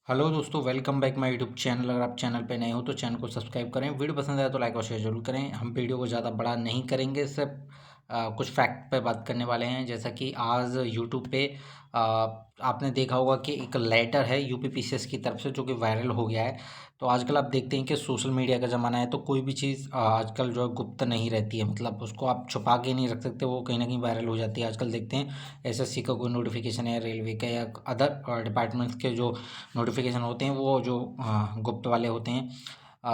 Hello दोस्तों, welcome back my YouTube channel. अगर आप चैनल पे नए हो तो चैनल को सब्सक्राइब करें। वीडियो पसंद आए तो लाइक और शेयर जरूर करें। हम वीडियो को ज़्यादा बड़ा नहीं करेंगे, सिर्फ कुछ फैक्ट पे बात करने वाले हैं। जैसा कि आज यूट्यूब पे आ, आपने देखा होगा कि एक लेटर है यूपीपीसीएस की तरफ से जो कि वायरल हो गया है। तो आजकल आप देखते हैं कि सोशल मीडिया का ज़माना है, तो कोई भी चीज़ आजकल जो है गुप्त नहीं रहती है। मतलब उसको आप छुपा के नहीं रख सकते, वो कहीं ना कहीं वायरल हो जाती है। आजकल देखते हैं एसएससी का कोई नोटिफिकेशन है, रेलवे का या अदर डिपार्टमेंट्स के जो नोटिफिकेशन होते हैं वो जो गुप्त वाले होते हैं।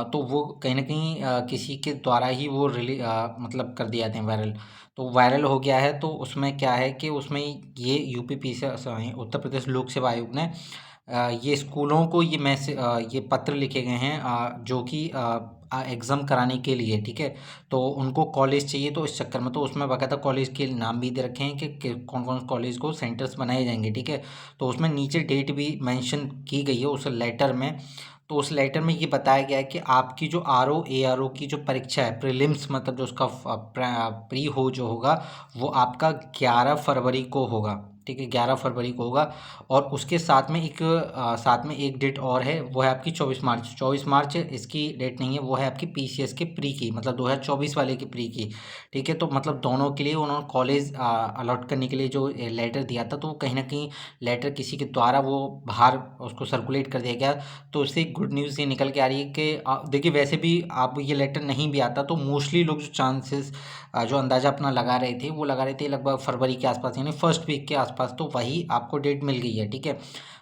तो वो कहीं न कहीं किसी के द्वारा ही वो मतलब कर दिए जाते हैं वायरल। तो वायरल हो गया है, तो उसमें क्या है कि उसमें ये यूपी से सॉरी उत्तर प्रदेश लोक सेवा आयोग ने ये स्कूलों को ये पत्र लिखे गए हैं, जो कि एग्ज़ाम कराने के लिए, ठीक है। तो उनको कॉलेज चाहिए, तो इस चक्कर में तो उसमें बाकायदा कॉलेज के नाम भी दे रखे हैं कि कौन-कौन कॉलेज को सेंटर्स बनाए जाएँगे, ठीक है। तो उसमें नीचे डेट भी मेंशन की गई है उस लेटर में। तो उस लेटर में ये बताया गया है कि आपकी जो आरओ एआरओ की जो परीक्षा है प्रीलिम्स, मतलब जो उसका प्री हो जो होगा, वो आपका 11 फरवरी को होगा, ठीक है। 11 फरवरी को होगा। और उसके साथ में एक डेट और है, वो है आपकी 24 मार्च। 24 मार्च इसकी डेट नहीं है, वो है आपकी पीसीएस के प्री की, मतलब 2024 वाले की प्री की, ठीक है। तो मतलब दोनों के लिए उन्होंने कॉलेज अलॉट करने के लिए जो लेटर दिया था, तो वो कहीं ना कहीं लेटर किसी के द्वारा वो बाहर उसको सर्कुलेट कर दिया गया। तो उससे एक गुड न्यूज़ ये निकल के आ रही है कि देखिए, वैसे भी आप ये लेटर नहीं भी आता तो मोस्टली लोग जो चांसेस जो अंदाज़ा अपना लगा रहे थे, वो लगा रहे थे लगभग फरवरी के आसपास, यानी फर्स्ट वीक के आसपास। तो वही आपको डेट मिल गई है, ठीक है।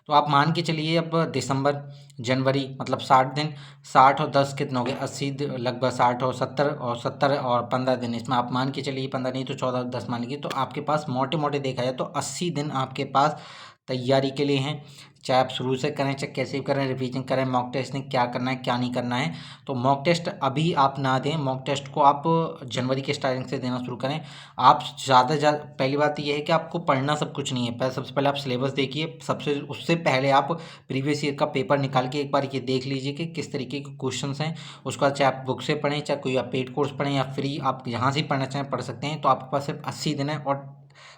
तो आप मान के चलिए अब दिसंबर, जनवरी, मतलब 60 दिन, 60 और 10 कितने हो गए, लगभग 60 और 70 और 15 दिन, इसमें आप मान के चलिए 15 नहीं तो 14 10 मान लीजिए। तो आपके पास मोटे मोटे देखा जाए तो 80 दिन आपके पास तैयारी के लिए हैं। चाहे आप शुरू से करें, चाहे कैसे भी करें, रिवीजन करें, मॉक टेस्ट ने क्या करना है क्या नहीं करना है। तो मॉक टेस्ट अभी आप ना दें, मॉक टेस्ट को आप जनवरी के स्टार्टिंग से देना शुरू करें। आप ज़्यादा पहली बात ये है कि आपको पढ़ना सब कुछ नहीं है। सबसे पहले आप सिलेबस देखिए, सबसे उससे पहले आप प्रीवियस ईयर का पेपर निकाल के एक बार ये देख लीजिए कि किस तरीके के क्वेश्चंस हैं। उसका चाहे आप बुक से पढ़ें, चाहे कोई आप पेड कोर्स पढ़ें, या फ्री आप यहाँ से पढ़ना चाहें पढ़ सकते हैं। तो आपके पास सिर्फ 80 दिन है, और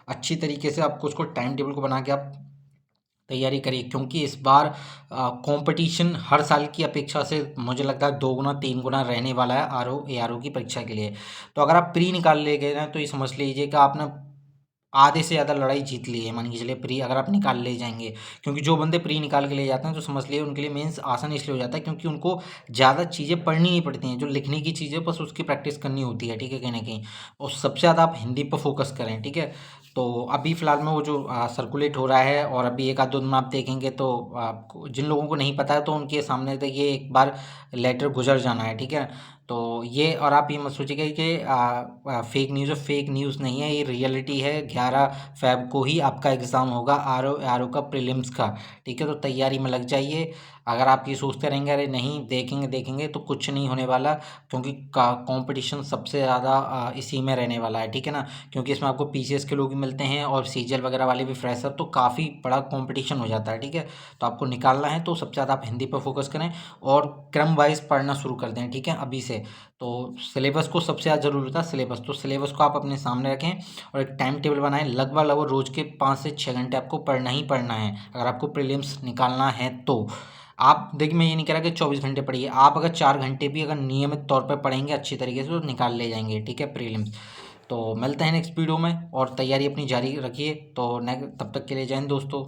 अच्छी तरीके से आपको उसको टाइम टेबल को बना के आप तैयारी करिए, क्योंकि इस बार कंपटीशन हर साल की अपेक्षा से मुझे लगता है 2 गुना 3 गुना रहने वाला है आरओ एआरओ की परीक्षा के लिए। तो अगर आप प्री निकाल ले गए ना, तो ये समझ लीजिए कि आपने आधे से ज़्यादा लड़ाई जीत ली है। मान के चलिए प्री अगर आप निकाल ले जाएंगे, क्योंकि जो बंदे प्री निकाल के ले जाते हैं तो समझ लिए उनके लिए मेंस आसान इसलिए हो जाता है क्योंकि उनको ज़्यादा चीज़ें पढ़नी नहीं पड़ती हैं। जो लिखने की चीज़ें बस उसकी प्रैक्टिस करनी होती है, ठीक है, कहीं ना कहीं। और सबसे ज़्यादा आप हिंदी पर फोकस करें, ठीक है। तो अभी फ़िलहाल में वो जो सर्कुलेट हो रहा है, और अभी एक आध दो दिन में आप देखेंगे, तो आपको जिन लोगों को नहीं पता है तो उनके सामने तक ये एक बार लेटर गुजर जाना है, ठीक है। तो ये, और आप ये मत सोचिएगा कि फेक न्यूज़ है, फेक न्यूज़ नहीं है, ये रियलिटी है। 11 फ़रवरी को ही आपका एग्ज़ाम होगा आरओ आरओ का प्रीलिम्स का, ठीक है। तो तैयारी में लग जाइए। अगर आप ये सोचते रहेंगे अरे नहीं देखेंगे देखेंगे, तो कुछ नहीं होने वाला, क्योंकि कंपटीशन सबसे ज़्यादा इसी में रहने वाला है, ठीक है ना। क्योंकि इसमें आपको पीसीएस के लोग भी मिलते हैं और सीजीएल वगैरह वाले भी फ्रेशर, तो काफ़ी बड़ा कंपटीशन हो जाता है, ठीक है। तो आपको निकालना है तो सबसे ज़्यादा आप हिंदी पर फोकस करें, और क्रम वाइज पढ़ना शुरू कर दें, ठीक है, अभी से। तो सिलेबस को सबसे ज़्यादा ज़रूरी होता है, सिलेबस। तो सिलेबस को आप अपने सामने रखें और एक टाइम टेबल बनाएं। लगभग लगभग रोज़ के 5 से 6 घंटे आपको पढ़ना ही पढ़ना है, अगर आपको प्रीलिम्स निकालना है तो। आप देखिए, मैं ये नहीं कह रहा कि 24 घंटे पढ़िए, आप अगर 4 घंटे भी अगर नियमित तौर पर पढ़ेंगे अच्छी तरीके से, तो निकाल ले जाएंगे, ठीक है, प्रीलिम्स। तो मिलते हैं नेक्स्ट वीडियो में, और तैयारी अपनी जारी रखिए। तो नेक्स्ट, तब तक के लिए जय हिंद दोस्तों।